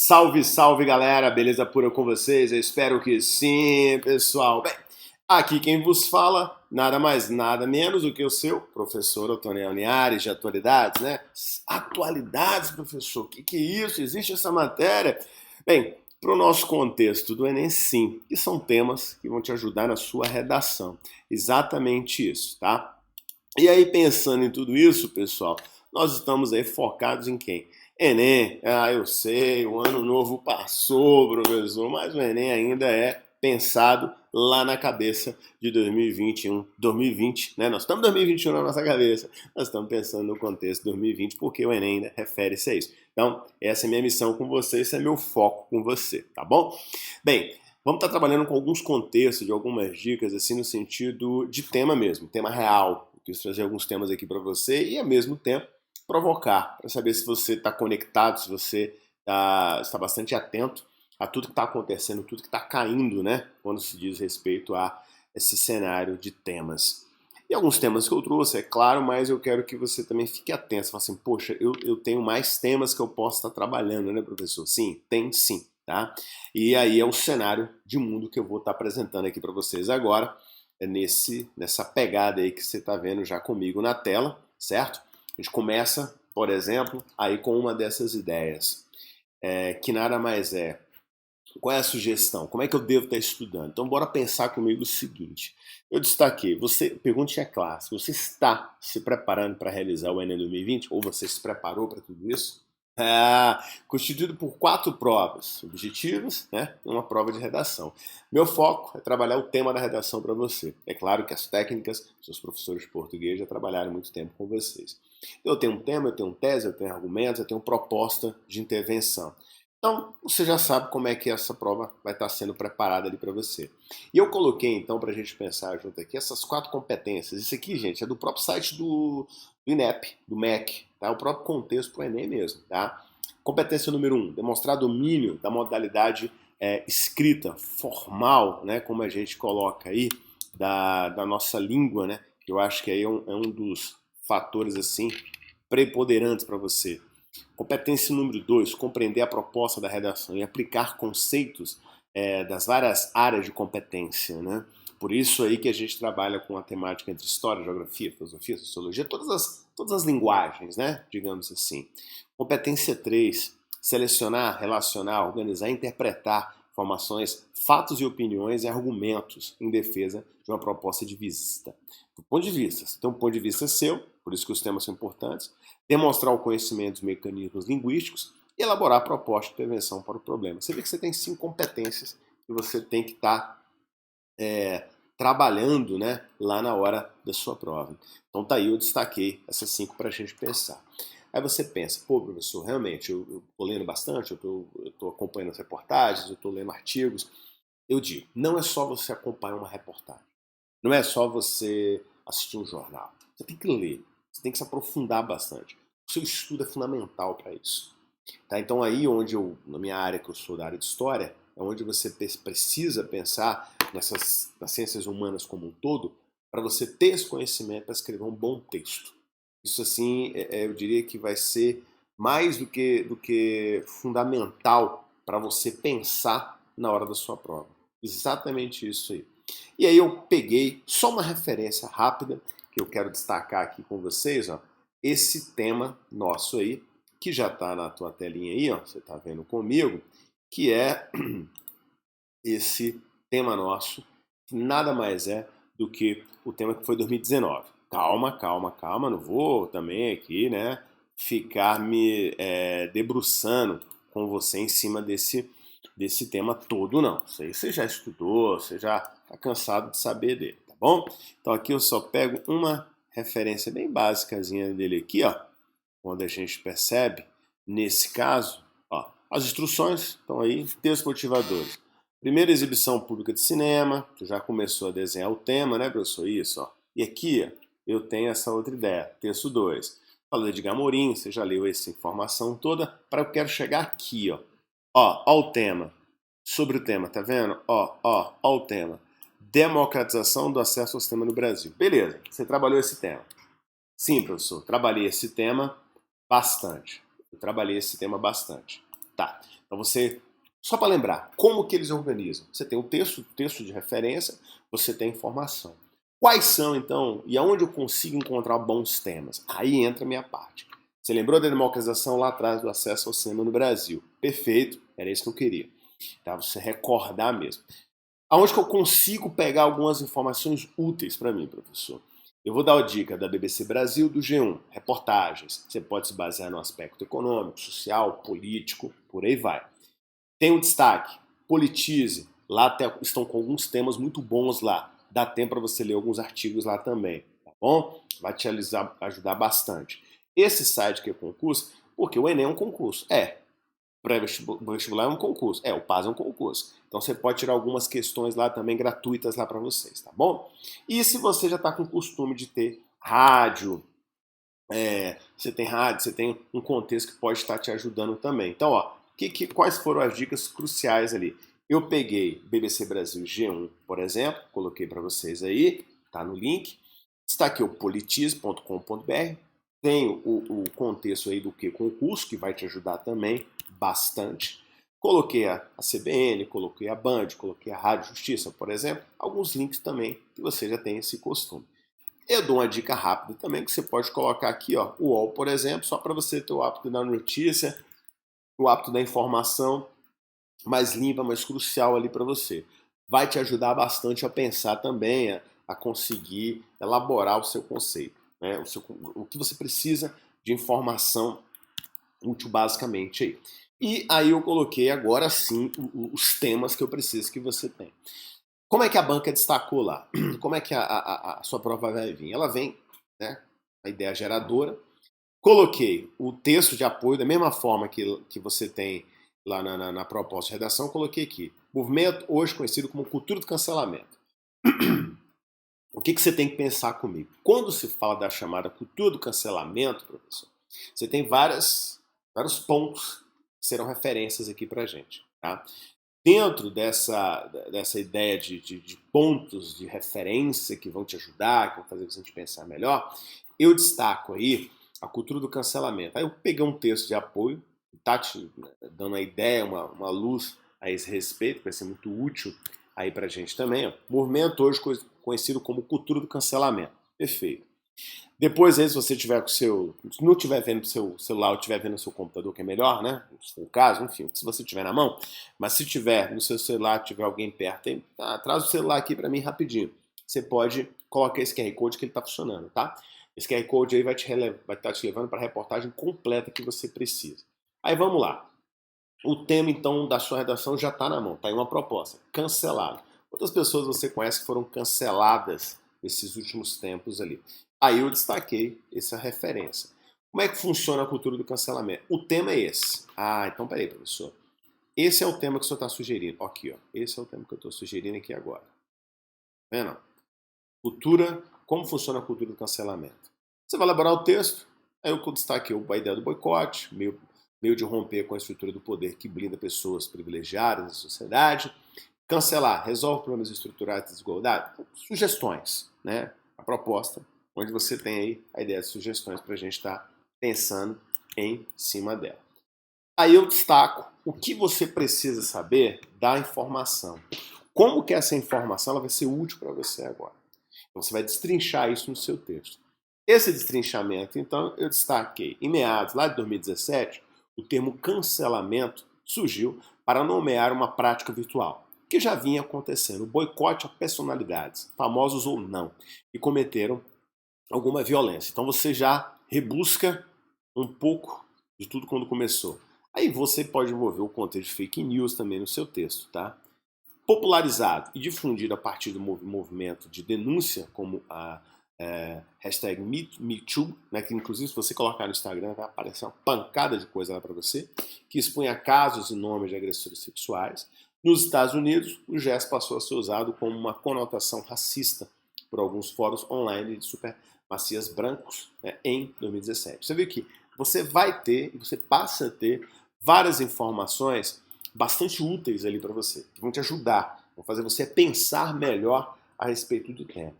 Salve, salve galera, beleza pura com vocês? Eu espero que sim, pessoal. Bem, aqui quem vos fala, nada mais, nada menos do que o seu professor Otoniel Linhares de atualidades, né? Atualidades, professor, o que é isso? Existe essa matéria? Bem, para o nosso contexto do Enem, sim, que são temas que vão te ajudar na sua redação. Exatamente isso, tá? E aí, pensando em tudo isso, pessoal, nós estamos aí focados em quem? Enem. Eu sei, o ano novo passou, professor, mas o Enem ainda é pensado lá na cabeça de 2021, 2020, né? Nós estamos em 2021 na nossa cabeça, nós estamos pensando no contexto de 2020, porque o Enem ainda refere-se a isso. Então, essa é a minha missão com você, esse é meu foco com você, tá bom? Bem, vamos estar trabalhando com alguns contextos, de algumas dicas, assim, no sentido de tema mesmo, tema real. Eu quis trazer alguns temas aqui para você e, ao mesmo tempo, provocar, para saber se você está conectado, se você está bastante atento a tudo que está acontecendo, tudo que está caindo, né? Quando se diz respeito a esse cenário de temas. E alguns temas que eu trouxe, é claro, mas eu quero que você também fique atento. Você fala assim, poxa, eu tenho mais temas que eu posso estar trabalhando, né, professor? Sim, tem sim, tá? E aí é o cenário de mundo que eu vou estar apresentando aqui para vocês agora, nessa pegada aí que você está vendo já comigo na tela, certo? A gente começa, por exemplo, aí com uma dessas ideias, que nada mais é. Qual é a sugestão? Como é que eu devo estar estudando? Então, bora pensar comigo o seguinte. Eu destaquei, pergunte à classe, você está se preparando para realizar o Enem 2020? Ou você se preparou para tudo isso? Constituído por 4 provas objetivas, né? Uma prova de redação. Meu foco é trabalhar o tema da redação para você. É claro que as técnicas, seus professores de português já trabalharam muito tempo com vocês. Eu tenho um tema, eu tenho tese, eu tenho argumentos, eu tenho proposta de intervenção. Então, você já sabe como é que essa prova vai estar sendo preparada ali para você. E eu coloquei, então, para a gente pensar junto aqui, essas 4 competências. Isso aqui, gente, é do próprio site do INEP, do MEC, tá? O próprio contexto para o Enem mesmo, tá? Competência número 1, demonstrar domínio da modalidade escrita, formal, né? Como a gente coloca aí, da nossa língua, né? Eu acho que aí é um dos fatores, assim, preponderantes para você. Competência número 2, compreender a proposta da redação e aplicar conceitos das várias áreas de competência, né? Por isso aí que a gente trabalha com a temática entre história, geografia, filosofia, sociologia, todas as linguagens, né? Digamos assim. Competência 3, selecionar, relacionar, organizar e interpretar informações, fatos e opiniões e argumentos em defesa de uma proposta de vista. Do ponto de vista, você tem um ponto de vista seu, por isso que os temas são importantes, demonstrar o conhecimento dos mecanismos linguísticos e elaborar a proposta de intervenção para o problema. Você vê que você tem 5 competências que você tem que estar trabalhando, né, lá na hora da sua prova. Então tá aí, eu destaquei essas 5 para a gente pensar. Aí você pensa, pô, professor, realmente, eu estou lendo bastante, eu estou acompanhando as reportagens, eu estou lendo artigos. Eu digo, não é só você acompanhar uma reportagem, não é só você assistir um jornal. Você tem que ler, você tem que se aprofundar bastante. O seu estudo é fundamental para isso. Tá? Então aí onde na minha área, que eu sou da área de história, é onde você precisa pensar nas ciências humanas como um todo, para você ter esse conhecimento para escrever um bom texto. Isso assim, eu diria que vai ser mais do que fundamental para você pensar na hora da sua prova. Exatamente isso aí. E aí eu peguei só uma referência rápida que eu quero destacar aqui com vocês, ó, esse tema nosso aí, que já está na tua telinha aí, ó, você está vendo comigo, que é esse tema nosso, que nada mais é do que o tema que foi 2019. Calma, calma, calma, não vou também aqui, né, ficar me debruçando com você em cima desse tema todo, não. Isso aí você já estudou, você já está cansado de saber dele, tá bom? Então aqui eu só pego uma referência bem básicazinha dele aqui, ó, onde a gente percebe, nesse caso, ó, as instruções estão aí, textos motivadores. Primeira exibição pública de cinema, tu já começou a desenhar o tema, né, professor? Isso, ó. E aqui, ó, eu tenho essa outra ideia, texto 2. Falou de Edgar Morin, você já leu essa informação toda, para eu quero chegar aqui, ó. Ó o tema. Sobre o tema, tá vendo? Ó o tema. Democratização do acesso ao sistema no Brasil. Beleza, você trabalhou esse tema. Sim, professor, trabalhei esse tema bastante. Eu trabalhei esse tema bastante. Tá. Então você, só para lembrar, como que eles organizam? Você tem o texto de referência, você tem informação. Quais são, então, e aonde eu consigo encontrar bons temas? Aí entra a minha parte. Você lembrou da democratização lá atrás do acesso ao cinema no Brasil? Perfeito, era isso que eu queria. Tá? Você recordar mesmo. Aonde que eu consigo pegar algumas informações úteis para mim, professor? Eu vou dar a dica da BBC Brasil, do G1, reportagens. Você pode se basear no aspecto econômico, social, político, por aí vai. Tem um destaque, Politize. Lá estão com alguns temas muito bons lá. Dá tempo para você ler alguns artigos lá também, tá bom? Vai te ajudar bastante. Esse site que é concurso, porque o Enem é um concurso. Pré-vestibular é um concurso. O PAS é um concurso. Então você pode tirar algumas questões lá também gratuitas lá para vocês, tá bom? E se você já está com o costume de ter rádio, você tem rádio, você tem um contexto que pode estar te ajudando também. Então, ó, quais foram as dicas cruciais ali? Eu peguei BBC Brasil G1, por exemplo, coloquei para vocês aí, tá no link. Destaquei o politize.com.br. Tem o contexto aí do que concurso, que vai te ajudar também bastante. Coloquei a CBN, coloquei a Band, coloquei a Rádio Justiça, por exemplo. Alguns links também que você já tem esse costume. Eu dou uma dica rápida também que você pode colocar aqui, ó, o UOL, por exemplo, só para você ter o hábito da notícia, o hábito da informação mais limpa, mais crucial ali para você. Vai te ajudar bastante a pensar também, a conseguir elaborar o seu conceito, né? O que você precisa de informação útil basicamente aí. E aí eu coloquei agora sim os temas que eu preciso que você tenha. Como é que a banca destacou lá? Como é que a sua prova vai vir? Ela vem, né, a ideia geradora. Coloquei o texto de apoio da mesma forma que você tem lá na proposta de redação, coloquei aqui. Movimento hoje conhecido como cultura do cancelamento. O que você tem que pensar comigo? Quando se fala da chamada cultura do cancelamento, professor, você tem vários pontos que serão referências aqui pra gente, tá? Dentro dessa ideia de pontos de referência que vão te ajudar, que vão fazer você pensar melhor, eu destaco aí a cultura do cancelamento. Aí eu peguei um texto de apoio, tá te dando uma ideia, uma luz a esse respeito, que vai ser muito útil aí pra gente também. Ó. Movimento hoje conhecido como cultura do cancelamento. Perfeito. Depois aí, se você tiver com o seu. Se não estiver vendo o seu celular ou estiver vendo o seu computador, que é melhor, né? Se for o caso, enfim, se você tiver na mão. Mas se tiver no seu celular, tiver alguém perto, aí, traz o celular aqui para mim rapidinho. Você pode colocar esse QR Code que ele está funcionando, tá? Esse QR Code aí vai estar te levando para a reportagem completa que você precisa. Aí vamos lá. O tema, então, da sua redação já está na mão. Está aí uma proposta. Cancelado. Quantas pessoas você conhece que foram canceladas nesses últimos tempos ali? Aí eu destaquei essa referência. Como é que funciona a cultura do cancelamento? O tema é esse. Então peraí, professor. Esse é o tema que o senhor está sugerindo. Aqui, ó. Esse é o tema que eu estou sugerindo aqui agora. Tá vendo? Cultura, como funciona a cultura do cancelamento? Você vai elaborar o texto, aí eu destaquei a ideia do boicote, meio de romper com a estrutura do poder que blinda pessoas privilegiadas da sociedade. Cancelar, resolve problemas estruturais de desigualdade. Sugestões, né? A proposta, onde você tem aí a ideia de sugestões para a gente estar pensando em cima dela. Aí eu destaco o que você precisa saber da informação. Como que essa informação ela vai ser útil para você agora? Então você vai destrinchar isso no seu texto. Esse destrinchamento, então, eu destaquei. Em meados lá de 2017, o termo cancelamento surgiu para nomear uma prática virtual que já vinha acontecendo, o boicote a personalidades, famosos ou não, que cometeram alguma violência. Então você já rebusca um pouco de tudo quando começou. Aí você pode envolver o contexto de fake news também no seu texto, tá? Popularizado e difundido a partir do movimento de denúncia, como a hashtag MeToo, né, que inclusive se você colocar no Instagram vai aparecer uma pancada de coisa lá para você, que expunha casos e nomes de agressores sexuais. Nos Estados Unidos, o gesto passou a ser usado como uma conotação racista por alguns fóruns online de supremacias brancos, né, em 2017. Você viu que você vai ter, e você passa a ter, várias informações bastante úteis ali para você, que vão te ajudar, vão fazer você pensar melhor a respeito do tema.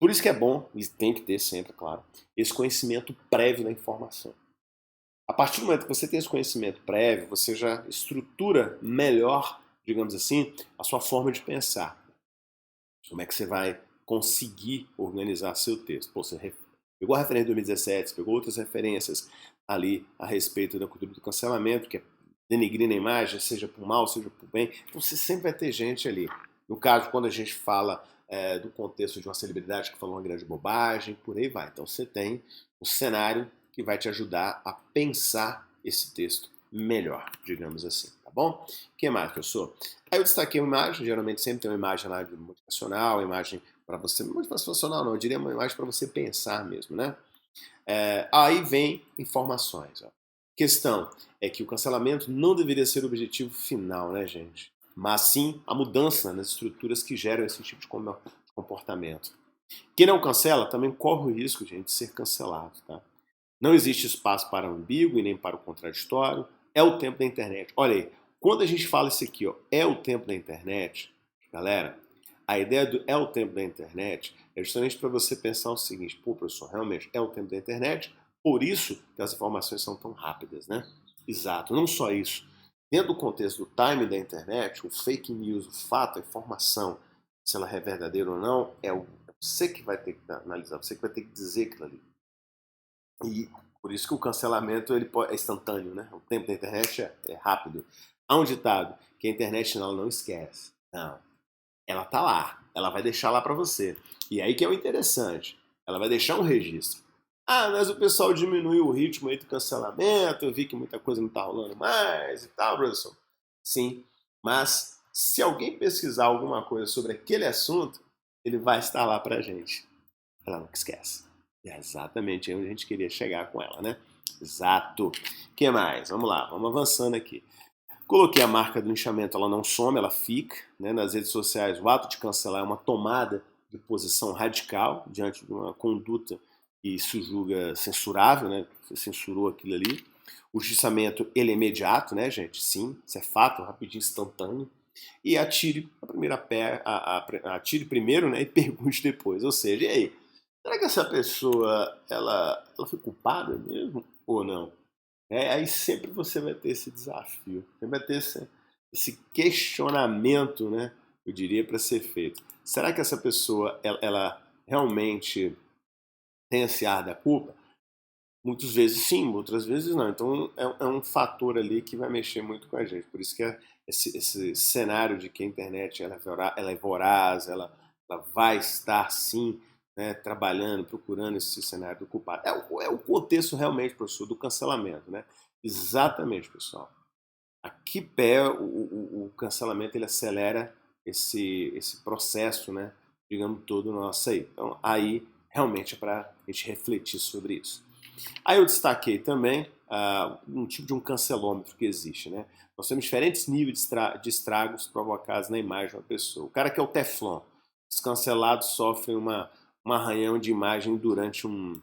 Por isso que é bom, e tem que ter sempre, claro, esse conhecimento prévio da informação. A partir do momento que você tem esse conhecimento prévio, você já estrutura melhor, digamos assim, a sua forma de pensar. Como é que você vai conseguir organizar seu texto? Pô, você pegou a referência de 2017, você pegou outras referências ali a respeito da cultura do cancelamento, que é denegrindo a imagem, seja por mal, seja por bem. Então você sempre vai ter gente ali. No caso, quando a gente fala do contexto de uma celebridade que falou uma grande bobagem, por aí vai. Então você tem um cenário que vai te ajudar a pensar esse texto melhor, digamos assim, tá bom? O que mais, professor? Aí eu destaquei uma imagem, geralmente sempre tem uma imagem lá de motivacional, uma imagem para você, motivacional não, eu diria uma imagem para você pensar mesmo, né? Aí vem informações. Ó. Questão é que o cancelamento não deveria ser o objetivo final, né, gente? Mas sim a mudança nas estruturas que geram esse tipo de comportamento. Quem não cancela também corre o risco, gente, de ser cancelado, tá? Não existe espaço para o ambíguo e nem para o contraditório. É o tempo da internet. Olha aí, quando a gente fala isso aqui, ó, é o tempo da internet, galera, a ideia do é o tempo da internet é justamente para você pensar o seguinte, pô, professor, realmente é o tempo da internet, por isso que as informações são tão rápidas, né? Exato, não só isso. Dentro do contexto do time da internet, o fake news, o fato, a informação, se ela é verdadeira ou não, é você que vai ter que analisar, você que vai ter que dizer aquilo ali. E por isso que o cancelamento é instantâneo, né? O tempo da internet é rápido. Há um ditado que a internet ela não esquece. Não. Ela tá lá. Ela vai deixar lá para você. E aí que é o interessante. Ela vai deixar um registro. Ah, mas o pessoal diminuiu o ritmo aí do cancelamento. Eu vi que muita coisa não tá rolando mais e tal, professor. Sim. Mas se alguém pesquisar alguma coisa sobre aquele assunto, ele vai estar lá pra gente. Ela nunca esquece. É exatamente onde a gente queria chegar com ela, né? Exato. O que mais? Vamos lá, vamos avançando aqui. Coloquei a marca do linchamento, ela não some, ela fica. Né? Nas redes sociais, o ato de cancelar é uma tomada de posição radical diante de uma conduta que se julga censurável, né? Você censurou aquilo ali. O justiçamento, ele é imediato, né, gente? Sim, isso é fato, rapidinho, instantâneo. E atire a primeira atire primeiro, né, e pergunte depois. Ou seja, e aí? Será que essa pessoa ela foi culpada mesmo ou não? Aí sempre você vai ter esse desafio, você vai ter esse questionamento, né? Eu diria para ser feito. Será que essa pessoa ela realmente tem esse ar da culpa? Muitas vezes sim, outras vezes não. Então é um fator ali que vai mexer muito com a gente. Por isso que esse cenário de que a internet ela é voraz, ela vai estar sim, né, trabalhando, procurando esse cenário do culpado. É o contexto realmente, professor, do cancelamento, né? Exatamente, pessoal. Aqui pé o cancelamento ele acelera esse processo, né? Digamos todo nosso aí. Então aí realmente é para a gente refletir sobre isso. Aí eu destaquei também um tipo de um cancelômetro que existe, né? Nós temos diferentes níveis de estragos provocados na imagem de uma pessoa. O cara que é o Teflon, os cancelados sofrem um arranhão de imagem durante um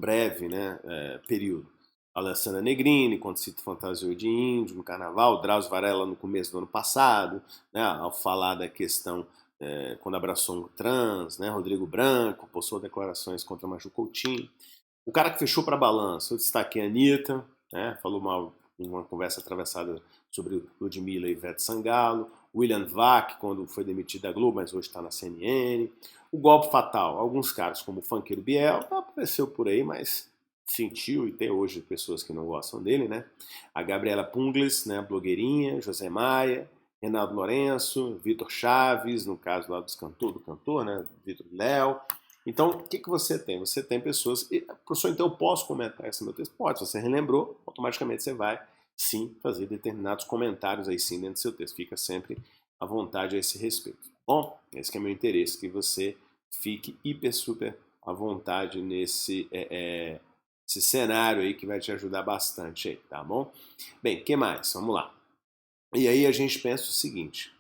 breve, né, período. Alessandra Negrini, quando se fantasiou de índio no carnaval, Drauzio Varela no começo do ano passado, né, ao falar da questão quando abraçou um trans, né, Rodrigo Branco, postou declarações contra Maju Coutinho. O cara que fechou para balanço, eu destaquei a Anitta, né, falou uma conversa atravessada sobre Ludmilla e Ivete Sangalo, William Vac, quando foi demitido da Globo, mas hoje está na CNN. O golpe fatal, alguns caras, como o funkeiro Biel, apareceu por aí, mas sentiu, e tem hoje pessoas que não gostam dele, né? A Gabriela Pungles, né, blogueirinha, José Maia, Renato Lourenço, Vitor Chaves, no caso lá do cantor, né, Vitor Léo. Então, o que você tem? Você tem pessoas... Professor, então eu posso comentar esse meu texto? Pode, se você relembrou, automaticamente você vai, sim, fazer determinados comentários aí sim dentro do seu texto. Fica sempre à vontade a esse respeito. Bom, esse que é meu interesse, que você fique hiper, super à vontade nesse esse cenário aí que vai te ajudar bastante aí, tá bom? Bem, o que mais? Vamos lá. E aí a gente pensa o seguinte,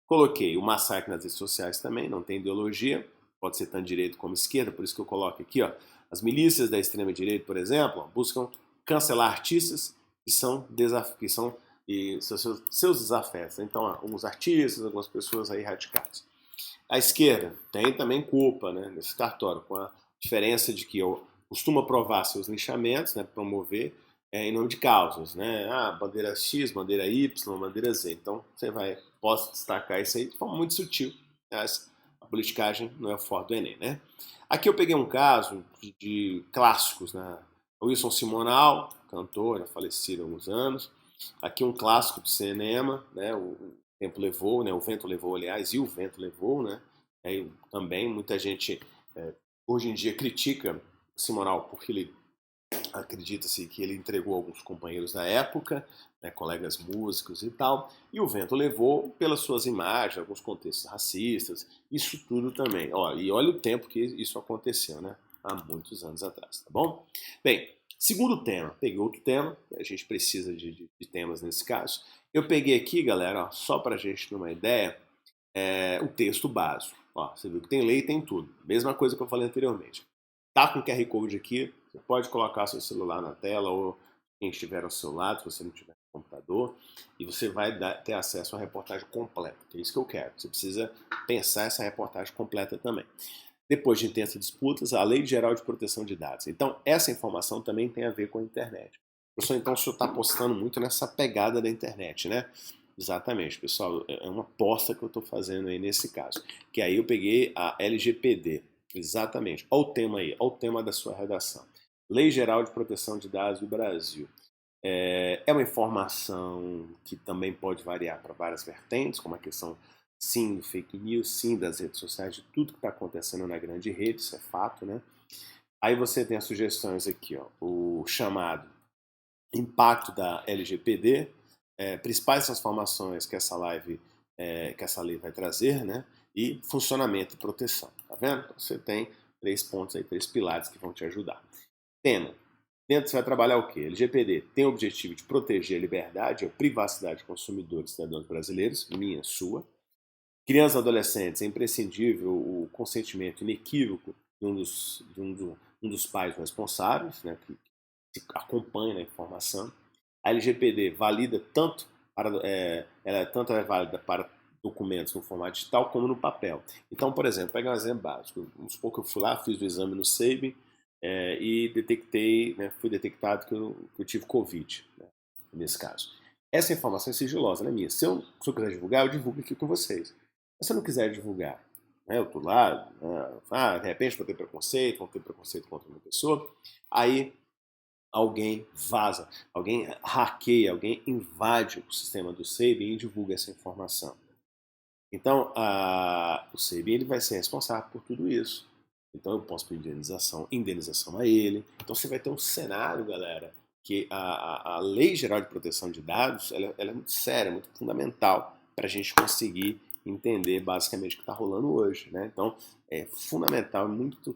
coloquei o massacre nas redes sociais também, não tem ideologia, pode ser tanto direita como esquerda, por isso que eu coloco aqui, ó, as milícias da extrema-direita, por exemplo, buscam cancelar artistas que são seus desafetos. Então, alguns artistas, algumas pessoas aí radicais. A esquerda tem também culpa, né, nesse cartório, com a diferença de que costuma aprovar seus linchamentos, né, promover em nome de causas, né? Ah, bandeira X, bandeira Y, bandeira Z. Então, posso destacar isso aí de forma muito sutil, mas a politicagem não é o forte do Enem, né? Aqui eu peguei um caso de clássicos, né? Wilson Simonal, cantor, já falecido há alguns anos. Aqui um clássico do cinema, né? O Tempo Levou, né? O Vento Levou, aliás, e o Vento Levou, né? Aí, também muita gente hoje em dia critica Simonal porque ele acredita-se que ele entregou alguns companheiros da época, né, colegas músicos e tal, e o vento levou pelas suas imagens, alguns contextos racistas, isso tudo também. Ó, e olha o tempo que isso aconteceu, né? Há muitos anos atrás, tá bom? Bem, segundo tema, peguei outro tema, a gente precisa de temas nesse caso. Eu peguei aqui, galera, ó, só para a gente ter uma ideia, o texto básico. Ó, você viu que tem lei e tem tudo. Mesma coisa que eu falei anteriormente. Tá com o QR Code aqui, você pode colocar seu celular na tela ou quem estiver ao seu lado, se você não tiver computador, e você vai ter acesso à reportagem completa, que é isso que eu quero. Você precisa pensar essa reportagem completa também. Depois de intensas disputas, a Lei Geral de Proteção de Dados. Então, essa informação também tem a ver com a internet. Professor, então o senhor está apostando muito nessa pegada da internet, né? Exatamente, pessoal, é uma aposta que eu estou fazendo aí nesse caso. Que aí eu peguei a LGPD, exatamente. Olha o tema aí, olha o tema da sua redação. Lei Geral de Proteção de Dados do Brasil. É uma informação que também pode variar para várias vertentes, como a questão, sim, do fake news, sim, das redes sociais, de tudo que está acontecendo na grande rede, isso é fato, né? Aí você tem as sugestões aqui, ó, o chamado impacto da LGPD, principais transformações que essa que essa lei vai trazer, né? E funcionamento e proteção, tá vendo? Então, você tem 3 pontos aí, 3 pilares que vão te ajudar. Tema. Dentro você vai trabalhar o quê? LGPD tem o objetivo de proteger a liberdade e a privacidade de consumidores e cidadãos brasileiros, minha, sua. Crianças e adolescentes, é imprescindível o consentimento inequívoco de um dos pais responsáveis, né, que acompanha a informação. A LGPD valida tanto ela é válida para documentos no formato digital como no papel. Então, por exemplo, pegar um exemplo básico. Vamos supor que eu fui lá, fiz o exame no SEIB e detectei, né, fui detectado que eu tive Covid, né, nesse caso. Essa informação é sigilosa, não é minha. Se eu quiser divulgar, eu divulgo aqui com vocês. Mas se eu não quiser divulgar, né, eu tô lá, de repente vão ter preconceito contra uma pessoa, aí alguém vaza, alguém hackeia, alguém invade o sistema do SEIB e divulga essa informação. Então, o SEIB ele vai ser responsável por tudo isso. Então, eu posso pedir indenização a ele. Então, você vai ter um cenário, galera, que a Lei Geral de Proteção de Dados ela é muito séria, muito fundamental para a gente conseguir entender basicamente o que está rolando hoje, né? Então, é fundamental, muito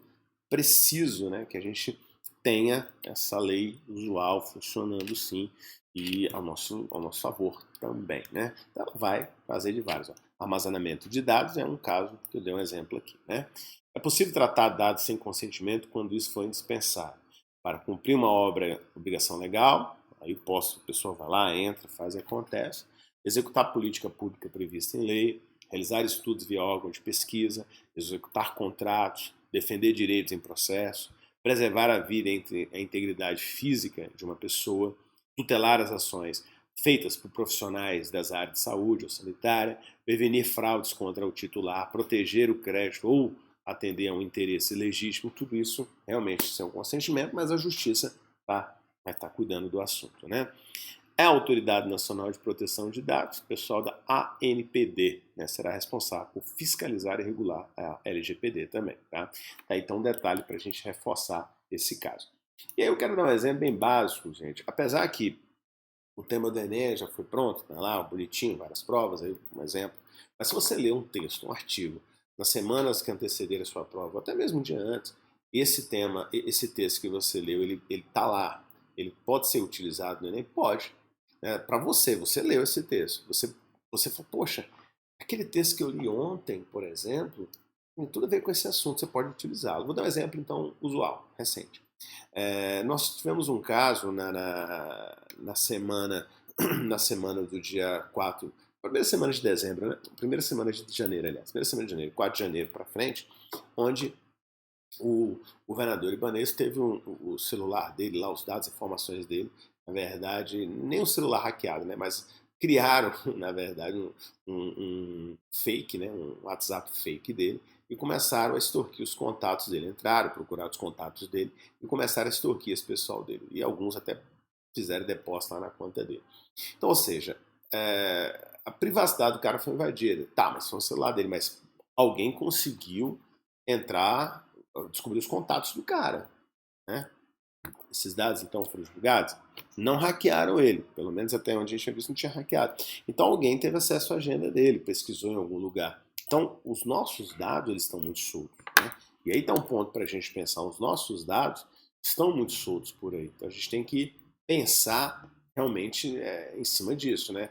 preciso, né, que a gente tenha essa lei usual funcionando sim e ao nosso favor também, né? Então vai fazer de vários. Ó. Armazenamento de dados é um caso que eu dei um exemplo aqui, né? É possível tratar dados sem consentimento quando isso for indispensável. Para cumprir uma obrigação legal, aí a pessoa vai lá, entra, faz e acontece. Executar política pública prevista em lei, realizar estudos via órgão de pesquisa, executar contratos, defender direitos em processo, preservar a vida entre a integridade física de uma pessoa, tutelar as ações feitas por profissionais das áreas de saúde ou sanitária, prevenir fraudes contra o titular, proteger o crédito ou atender a um interesse legítimo, tudo isso realmente sem um consentimento, mas a justiça vai estar cuidando do assunto, né? É a Autoridade Nacional de Proteção de Dados, o pessoal da ANPD, né, será responsável por fiscalizar e regular a LGPD também. Tá? Então, um detalhe para a gente reforçar esse caso. E aí eu quero dar um exemplo bem básico, gente. Apesar que o tema do Enem já foi pronto, tá lá, bonitinho, várias provas, aí um exemplo. Mas se você ler um texto, um artigo, nas semanas que antecederem a sua prova, ou até mesmo um dia antes, esse texto que você leu, ele está lá. Ele pode ser utilizado no Enem? Pode. Para você leu esse texto, você falou, poxa, aquele texto que eu li ontem, por exemplo, tem tudo a ver com esse assunto, você pode utilizá-lo. Vou dar um exemplo, então, usual, recente. Nós tivemos um caso na semana, na semana do dia 4, primeira semana de dezembro, né? Primeira semana de janeiro, aliás, primeira semana de janeiro, 4 de janeiro para frente, onde o governador libanês teve o celular dele lá, os dados, informações dele, na verdade, nem um celular hackeado, né? Mas criaram, na verdade, um fake, né? Um WhatsApp fake dele e começaram a extorquir os contatos dele. Entraram, procuraram os contatos dele e começaram a extorquir esse pessoal dele. E alguns até fizeram depósito lá na conta dele. Então, ou seja, a privacidade do cara foi invadida. Tá, mas foi o celular dele, mas alguém conseguiu entrar, descobrir os contatos do cara, né? Esses dados então foram divulgados, não hackearam ele, pelo menos até onde a gente tinha visto não tinha hackeado. Então alguém teve acesso à agenda dele, pesquisou em algum lugar. Então os nossos dados eles estão muito soltos, né? E aí está um ponto para a gente pensar, os nossos dados estão muito soltos por aí. Então a gente tem que pensar realmente em cima disso, né?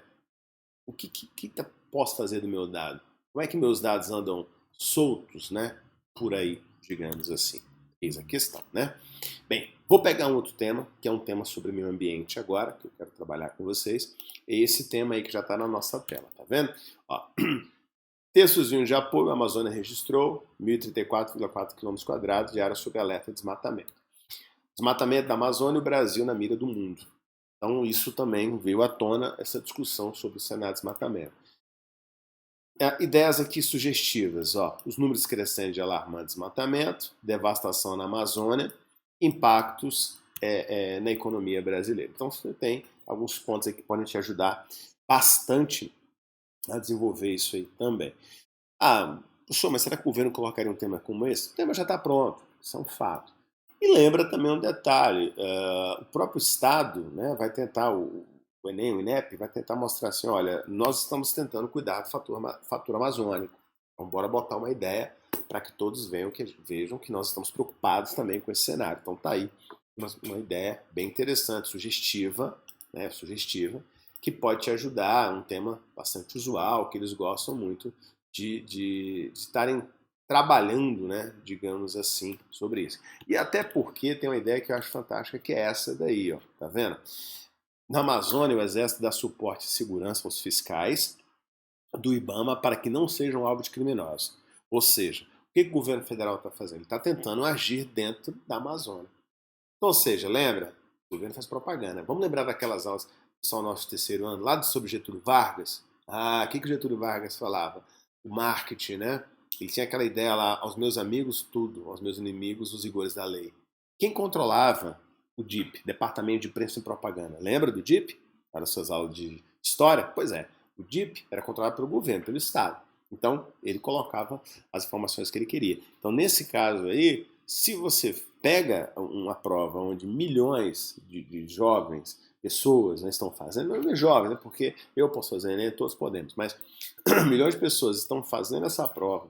O que posso fazer do meu dado? Como é que meus dados andam soltos, né? Por aí, digamos assim. Eis a questão, né? Bem, vou pegar um outro tema, que é um tema sobre meio ambiente agora, que eu quero trabalhar com vocês. É esse tema aí que já está na nossa tela, tá vendo? Ó, textozinho de apoio, a Amazônia registrou 1.034,4 km² de área sob alerta de desmatamento. Desmatamento da Amazônia e o Brasil na mira do mundo. Então isso também veio à tona, essa discussão sobre o cenário de desmatamento. Ideias aqui sugestivas, ó, os números crescentes de alarmante desmatamento, devastação na Amazônia, impactos na economia brasileira. Então você tem alguns pontos aqui que podem te ajudar bastante a desenvolver isso aí também. Puxa, mas será que o governo colocaria um tema como esse? O tema já está pronto, isso é um fato. E lembra também um detalhe, o próprio Estado, né, vai tentar, o Enem, o INEP, vai tentar mostrar assim, olha, nós estamos tentando cuidar do fator amazônico. Então bora botar uma ideia para que todos vejam que nós estamos preocupados também com esse cenário. Então tá aí uma ideia bem interessante, sugestiva, né, que pode te ajudar, um tema bastante usual, que eles gostam muito de estarem trabalhando, né, digamos assim, sobre isso. E até porque tem uma ideia que eu acho fantástica, que é essa daí, ó, tá vendo? Na Amazônia, o Exército dá suporte e segurança aos fiscais do IBAMA para que não sejam alvo de criminosos. Ou seja, o que o governo federal está fazendo? Ele está tentando agir dentro da Amazônia. Então, ou seja, lembra? O governo faz propaganda. Vamos lembrar daquelas aulas que são o nosso terceiro ano, lá sobre Getúlio Vargas? O que o Getúlio Vargas falava? O marketing, né? Ele tinha aquela ideia lá, aos meus amigos tudo, aos meus inimigos os rigores da lei. Quem controlava o DIP, Departamento de Imprensa e Propaganda? Lembra do DIP? Para as suas aulas de história? Pois é, o DIP era controlado pelo governo, pelo Estado. Então, ele colocava as informações que ele queria. Então, nesse caso aí, se você pega uma prova onde milhões de jovens, pessoas, né, estão fazendo, não é jovem, né, porque eu posso fazer, né, todos podemos, mas milhões de pessoas estão fazendo essa prova,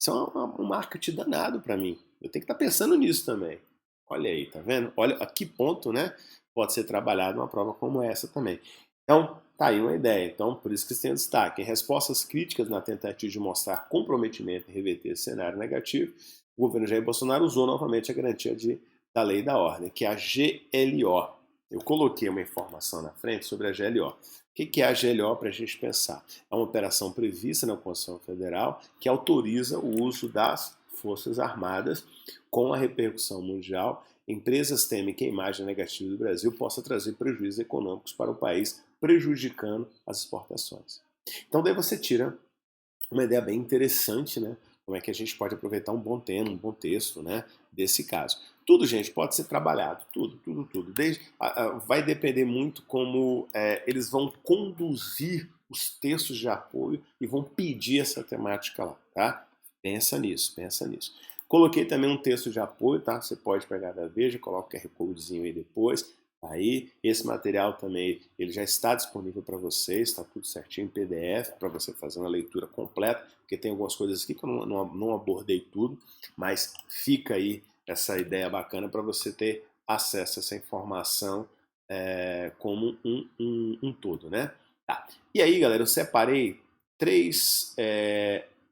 isso é um marketing danado para mim. Eu tenho que estar pensando nisso também. Olha aí, tá vendo? Olha a que ponto, né, pode ser trabalhada uma prova como essa também. Então, tá aí uma ideia. Então, por isso que isso tem um destaque. Em respostas críticas na tentativa de mostrar comprometimento e reverter esse cenário negativo, o governo Jair Bolsonaro usou novamente a garantia da lei e da ordem, que é a GLO. Eu coloquei uma informação na frente sobre a GLO. O que é a GLO para a gente pensar? É uma operação prevista na Constituição Federal que autoriza o uso das Forças Armadas com a repercussão mundial. Empresas temem que a imagem negativa do Brasil possa trazer prejuízos econômicos para o país, prejudicando as exportações. Então daí você tira uma ideia bem interessante, né? Como é que a gente pode aproveitar um bom tema, um bom texto, né? Desse caso. Tudo, gente, pode ser trabalhado, tudo. Vai depender muito como eles vão conduzir os textos de apoio e vão pedir essa temática lá, tá? Pensa nisso, pensa nisso. Coloquei também um texto de apoio, tá? Você pode pegar da Veja, coloca o QR Codezinho aí depois. Aí, esse material também, ele já está disponível para vocês, está tudo certinho em PDF, para você fazer uma leitura completa, porque tem algumas coisas aqui que eu não abordei tudo, mas fica aí essa ideia bacana para você ter acesso a essa informação como um todo, né? Tá. E aí, galera, eu separei três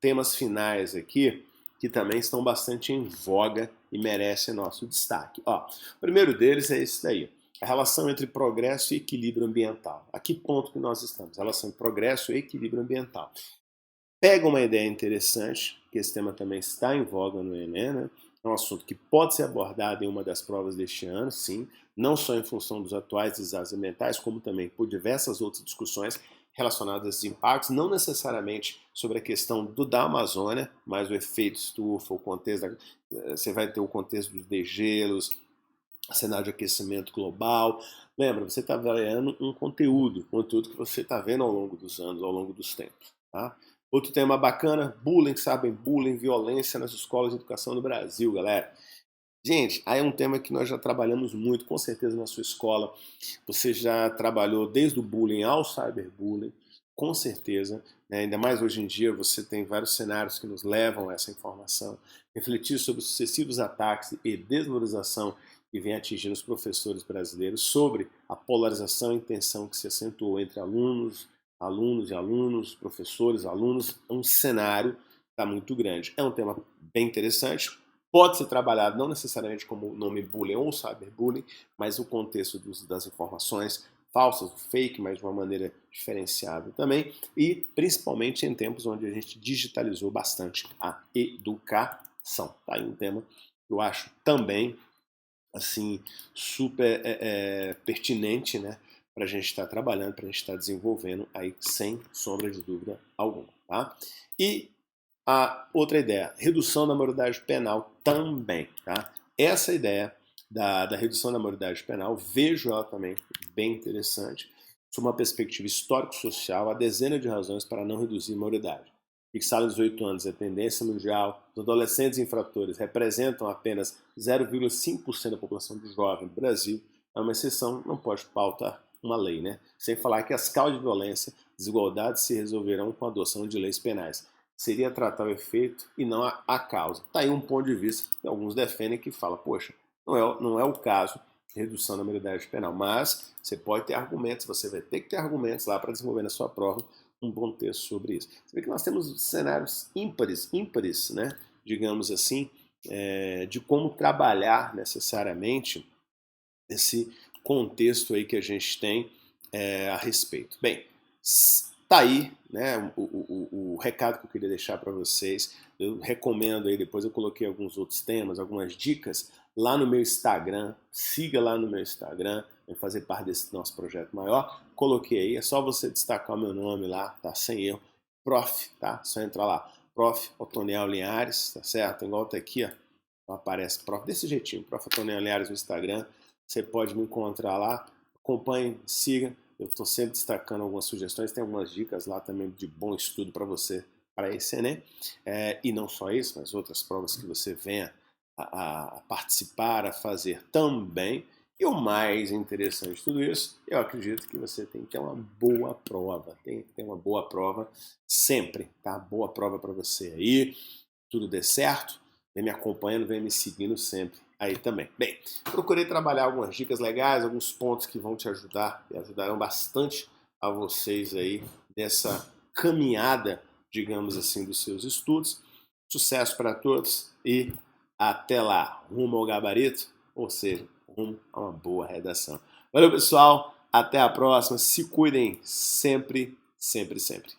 temas finais aqui, que também estão bastante em voga e merecem nosso destaque. Ó, o primeiro deles é esse daí. A relação entre progresso e equilíbrio ambiental. A que ponto que nós estamos? A relação entre progresso e equilíbrio ambiental. Pega uma ideia interessante, que esse tema também está em voga no Enem, né? é um assunto que pode ser abordado em uma das provas deste ano, sim, não só em função dos atuais desastres ambientais, como também por diversas outras discussões relacionadas a esses impactos, não necessariamente sobre a questão da Amazônia, mas o efeito estufa, o contexto, você vai ter o contexto dos degelos, cenário de aquecimento global. Lembra, você está avaliando um conteúdo que você está vendo ao longo dos anos, ao longo dos tempos. Tá? Outro tema bacana, bullying, sabem? Bullying, violência nas escolas de educação no Brasil, galera. Gente, aí é um tema que nós já trabalhamos muito, com certeza na sua escola. Você já trabalhou desde o bullying ao cyberbullying, com certeza. Né? Ainda mais hoje em dia, você tem vários cenários que nos levam a essa informação. Refletir sobre os sucessivos ataques e desvalorização que vem atingindo os professores brasileiros, sobre a polarização e tensão que se acentuou entre alunos e alunos, professores, alunos. Um cenário está muito grande. É um tema bem interessante. Pode ser trabalhado não necessariamente como o nome bullying ou cyberbullying, mas o contexto das informações falsas, fake, mas de uma maneira diferenciada também, e principalmente em tempos onde a gente digitalizou bastante a educação. Tá aí um tema que eu acho também assim super pertinente, né, para a gente estar trabalhando, para a gente estar desenvolvendo aí sem sombra de dúvida alguma. Tá? E a outra ideia, redução da maioridade penal também. Tá? Essa ideia da redução da maioridade penal, vejo ela também bem interessante, sob uma perspectiva histórico-social, há dezenas de razões para não reduzir a maioridade. Fixada aos 18 anos é tendência mundial, os adolescentes infratores representam apenas 0,5% da população de jovem do Brasil, é uma exceção, não pode pautar uma lei, né? Sem falar que as causas de violência, desigualdade se resolverão com a adoção de leis penais. Seria tratar o efeito e não a causa. Está aí um ponto de vista que alguns defendem que fala, poxa, não é o caso de redução da maioridade penal, mas você pode ter argumentos, você vai ter que ter argumentos lá para desenvolver na sua prova um bom texto sobre isso. Você vê que nós temos cenários ímpares, né, digamos assim, de como trabalhar necessariamente esse contexto aí que a gente tem a respeito. Bem, tá aí, né, o recado que eu queria deixar para vocês. Eu recomendo aí, depois eu coloquei alguns outros temas, algumas dicas lá no meu Instagram. Siga lá no meu Instagram, vem fazer parte desse nosso projeto maior. Coloquei aí, é só você destacar o meu nome lá, tá? Sem erro. Prof, tá? Só entrar lá. Prof. Otoniel Linhares, tá certo? Igual tá aqui, ó. Aparece Prof. Desse jeitinho, Prof. Otoniel Linhares no Instagram. Você pode me encontrar lá. Acompanhe, siga. Eu estou sempre destacando algumas sugestões, tem algumas dicas lá também de bom estudo para você, para esse Enem. E não só isso, mas outras provas que você venha a participar, a fazer também. E o mais interessante de tudo isso, eu acredito que você tem que ter uma boa prova. Tem que ter uma boa prova sempre, tá? Boa prova para você aí. Tudo dê certo. Vem me acompanhando, vem me seguindo sempre aí também. Bem, procurei trabalhar algumas dicas legais, alguns pontos que vão te ajudar e ajudarão bastante a vocês aí nessa caminhada, digamos assim, dos seus estudos. Sucesso para todos e até lá, rumo ao gabarito, ou seja, rumo a uma boa redação. Valeu, pessoal, até a próxima, se cuidem sempre, sempre, sempre.